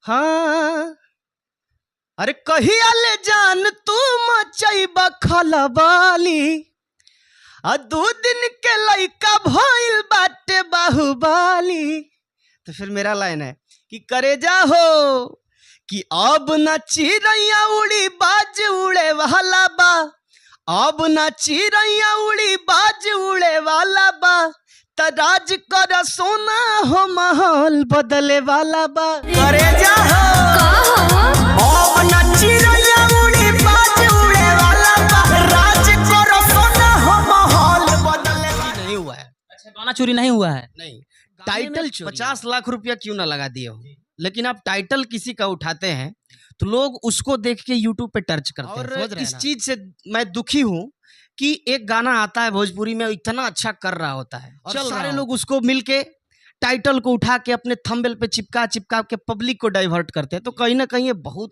हाँ, अरे कहिया ले जान तू मचैबा खलबाली, आ 2 दिन के लइका भइल बाटे बाहुबाली। तो फिर मेरा लाइन है कि करे जा हो कि अब न चिड़ैया उड़ी बाज उड़े वाला बा, अब न चिड़ैया उड़ी बाज उड़े वाला बा, तराज कर सोना हो माहौल बदले वाला बा। करे जा हो अब न चिड़ैया उड़ी बाज उड़े वाला बा, राज कर सोना हो माहौल बदले। नहीं हुआ है। अच्छा, गाना चोरी नहीं हुआ है? नहीं, टाइटल 50 लाख रुपया क्यों ना लगा दिए हो, लेकिन आप टाइटल किसी का उठाते हैं तो लोग उसको देख के यूट्यूब पे टर्च करते हैं। और इस चीज से मैं दुखी हूँ कि एक गाना आता है भोजपुरी में, इतना अच्छा कर रहा होता है और सारे लोग उसको मिलके टाइटल को उठा के अपने थंबनेल पे चिपका चिपका के पब्लिक को डाइवर्ट करते हैं। तो कहीं ना कहीं ये बहुत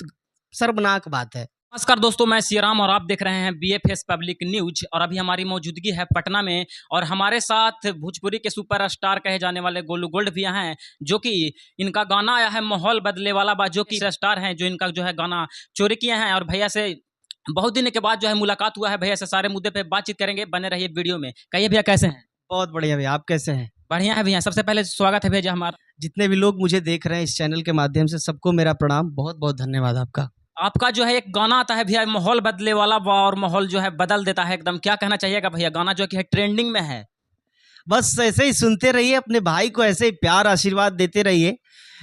शर्मनाक बात है। नमस्कार दोस्तों, मैं सियाराम और आप देख रहे हैं BFS पब्लिक न्यूज। और अभी हमारी मौजूदगी है पटना में और हमारे साथ भोजपुरी के सुपरस्टार कहे जाने वाले गोलू गोल्ड भैया हैं, जो कि इनका गाना आया है माहौल बदले वाला बा, जो कि स्टार हैं, जो इनका जो है गाना चोरी किए हैं। और भैया से बहुत दिन के बाद जो है मुलाकात हुआ है, भैया से सारे मुद्दे पे बातचीत करेंगे। बने रहिए वीडियो में। कहिए भैया कैसे हैं? बहुत बढ़िया भैया, आप कैसे हैं? बढ़िया है भैया। सबसे पहले स्वागत है भैया हमारा। जितने भी लोग मुझे देख रहे हैं इस चैनल के माध्यम से, सबको मेरा प्रणाम, बहुत बहुत धन्यवाद आपका। आपका जो है एक गाना आता है भैया माहौल बदले वाला बा, और माहौल जो है बदल देता है एकदम। क्या कहना चाहिएगा भैया? गाना जो है ट्रेंडिंग में है। बस ऐसे ही सुनते रहिए, अपने भाई को ऐसे ही प्यार आशीर्वाद देते रहिए,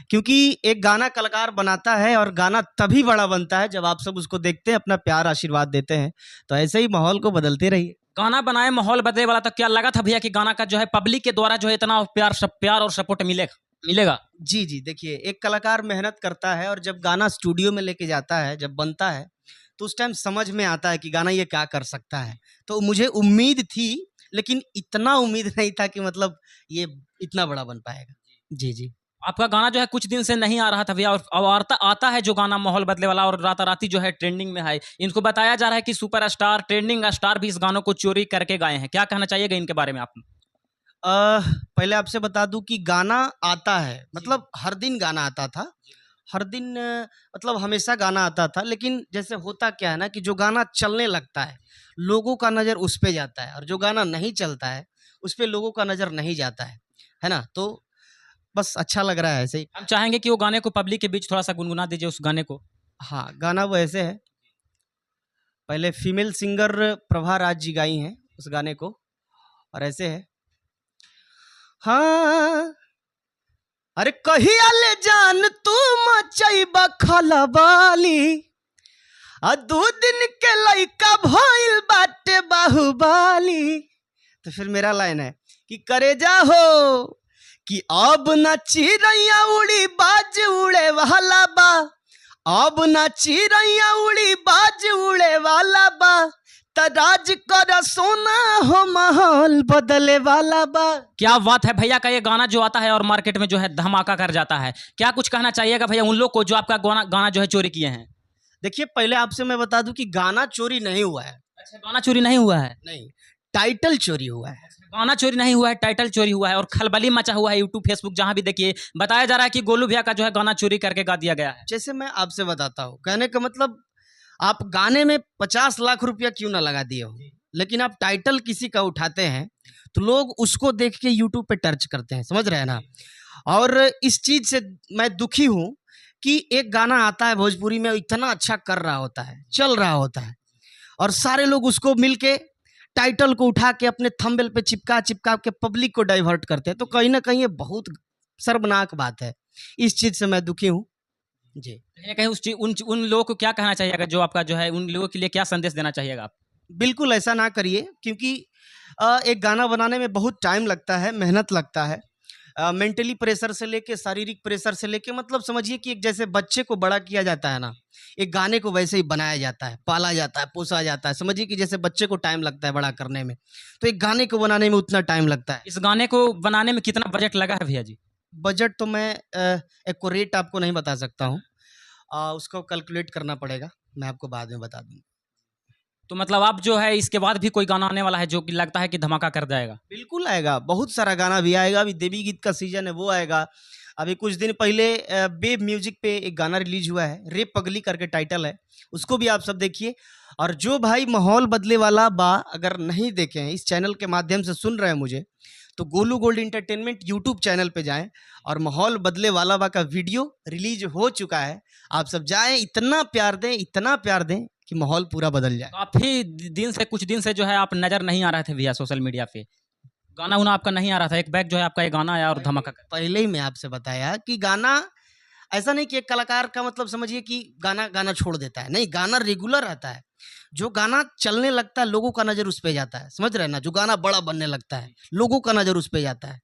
क्योंकि एक गाना कलाकार बनाता है और गाना तभी बड़ा बनता है जब आप सब उसको देखते हैं, अपना प्यार आशीर्वाद देते हैं। तो ऐसे ही माहौल को बदलते रहिए। गाना बनाए माहौल बदले वाला, तो क्या लगा था भैया कि गाना का जो है पब्लिक के द्वारा जो है इतना प्यार और सपोर्ट मिलेगा? जी जी, देखिए, एक कलाकार मेहनत करता है और जब गाना स्टूडियो में लेके जाता है, जब बनता है, तो उस टाइम समझ में आता है कि गाना ये क्या कर सकता है। तो मुझे उम्मीद थी, लेकिन इतना उम्मीद नहीं था कि मतलब ये इतना बड़ा बन पाएगा। जी जी। आपका गाना जो है कुछ दिन से नहीं आ रहा था भैया, और आता है जो गाना माहौल बदले वाला, और राताराती जो है ट्रेंडिंग में है। इनको बताया जा रहा है कि सुपरस्टार, ट्रेंडिंग स्टार भी इस गानों को चोरी करके गाए हैं। क्या कहना चाहिएगा इनके बारे में आप? पहले आपसे बता दूं कि गाना आता है, मतलब हर दिन गाना आता था, हर दिन मतलब हमेशा गाना आता था। लेकिन जैसे होता क्या है ना कि जो गाना चलने लगता है, लोगों का नज़र उस पे जाता है, और जो गाना नहीं चलता है उस पे लोगों का नज़र नहीं जाता है ना। तो बस अच्छा लग रहा है ऐसे ही। हम चाहेंगे कि वो गाने को पब्लिक के बीच थोड़ा सा गुनगुना दीजिए उस गाने को। हाँ, गाना वो ऐसे है। पहले फीमेल सिंगर प्रभा राज जी गाई हैं उस गाने को, और ऐसे है। हाँ, अरे कहिया ले जान तू मचैबा खलबाली, आ 2 दिन के लइका भइल बाटे बाहुबाली। तो फिर मेरा लाइन है कि करे जा हो कि अब न चिड़ैया उड़ी बाज उड़े वाला बा, अब न चिड़ैया उड़ी बाज उड़े वाला बा, तराज कर सोना हो माहौल बदले वाला बा। क्या बात है भैया का ये गाना जो आता है और मार्केट में जो है धमाका कर जाता है। क्या कुछ कहना चाहिएगा भैया उन लोग को जो आपका गाना जो है चोरी किए हैं? देखिए, पहले आपसे मैं बता दूं कि गाना चोरी नहीं हुआ है। अच्छा, गाना चोरी नहीं हुआ है? नहीं, टाइटल चोरी हुआ है। गाना चोरी नहीं हुआ है, टाइटल चोरी हुआ है। और खलबली मचा हुआ है यूट्यूब फेसबुक जहां भी देखिए, बताया जा रहा है कि गोलू भैया का जो है गाना चोरी करके गा दिया गया है। जैसे मैं आपसे बताता हूँ, कहने का मतलब, आप गाने में 50 लाख रुपया क्यों ना लगा दिए हो, लेकिन आप टाइटल किसी का उठाते हैं तो लोग उसको देख के यूट्यूब पे टर्च करते हैं। समझ रहे हैं ना। और इस चीज से मैं दुखी हूँ कि एक गाना आता है भोजपुरी में, इतना अच्छा कर रहा होता है, चल रहा होता है, और सारे लोग उसको मिलके टाइटल को उठा के अपने थंबनेल पे चिपका चिपका के पब्लिक को डाइवर्ट करते हैं। तो कहीं ना कहीं ये बहुत शर्मनाक बात है। इस चीज से मैं दुखी हूँ जी। कहीं ना कहीं उन लोगों को क्या कहना चाहिएगा, जो आपका जो है उन लोगों के लिए क्या संदेश देना चाहिएगा आप? बिल्कुल ऐसा ना करिए, क्योंकि एक गाना बनाने में बहुत टाइम लगता है, मेहनत लगता है। मेंटली प्रेशर से लेके, शारीरिक प्रेशर से लेके, मतलब समझिए कि एक जैसे बच्चे को बड़ा किया जाता है ना, एक गाने को वैसे ही बनाया जाता है, पाला जाता है, पोसा जाता है। समझिए कि जैसे बच्चे को टाइम लगता है बड़ा करने में, तो एक गाने को बनाने में उतना टाइम लगता है। इस गाने को बनाने में कितना बजट लगा है भैया जी? बजट तो मैं एक्यूरेट आपको नहीं बता सकता हूँ, उसको कैलकुलेट करना पड़ेगा, मैं आपको बाद में बता दूँगा। तो मतलब आप जो है इसके बाद भी कोई गाना आने वाला है जो कि लगता है कि धमाका कर जाएगा? बिल्कुल आएगा, बहुत सारा गाना भी आएगा। अभी देवी गीत का सीजन है, वो आएगा। अभी कुछ दिन पहले बेब म्यूजिक पे एक गाना रिलीज हुआ है, रे पगली करके टाइटल है, उसको भी आप सब देखिए। और जो भाई माहौल बदले वाला बा अगर नहीं देखे हैं, इस चैनल के माध्यम से सुन रहे हैं मुझे, तो Golu gold entertainment YouTube channel पे जाएं और माहौल बदले वाला बा का वीडियो रिलीज हो चुका है, आप सब जाएं, इतना प्यार दें कि माहौल पूरा बदल जाए। काफी दिन से, कुछ दिन से जो है आप नजर नहीं आ रहे थे भैया सोशल मीडिया पे, गाना उना आपका नहीं आ रहा था। एक बैग जो है आपका ये गाना आया और धमाका कर। पहले ही मैं आपसे बताया कि गाना ऐसा नहीं कि एक कलाकार का मतलब समझिए कि गाना छोड़ देता है, नहीं, गाना रेगुलर रहता है। जो गाना चलने लगता है लोगों का नजर उस पे जाता है, समझ रहे हैं ना, जो गाना बड़ा बनने लगता है लोगों का नजर उस पे जाता है।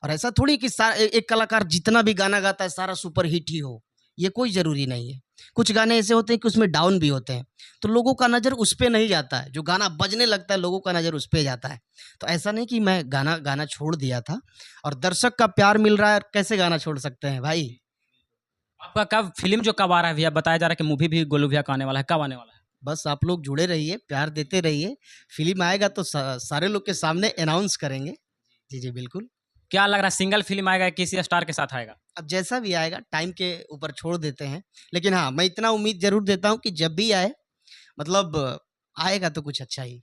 और ऐसा थोड़ी कि एक कलाकार जितना भी गाना गाता है सारा सुपर हिट ही हो, ये कोई जरूरी नहीं है। कुछ गाने ऐसे होते हैं कि उसमें डाउन भी होते हैं, तो लोगों का नजर उस पे नहीं जाता है। जो गाना बजने लगता है लोगों का नजर उस पे जाता है। तो ऐसा नहीं कि मैं गाना छोड़ दिया था, और दर्शक का प्यार मिल रहा है, कैसे गाना छोड़ सकते हैं भाई। आपका कब फिल्म जो कब आ रहा है भैया, बताया जा रहा है कि मूवी भी गोलू भैया का आने वाला है, कब आने वाला है? बस आप लोग जुड़े रहिए, प्यार देते रहिए, फिल्म आएगा तो सारे लोग के सामने अनाउंस करेंगे। जी जी बिल्कुल। क्या लग रहा है, सिंगल फिल्म आएगा, किसी स्टार के साथ आएगा? अब जैसा भी आएगा टाइम के ऊपर छोड़ देते हैं, लेकिन हाँ मैं इतना उम्मीद जरूर देता हूँ कि जब भी आए, मतलब आएगा तो कुछ अच्छा ही।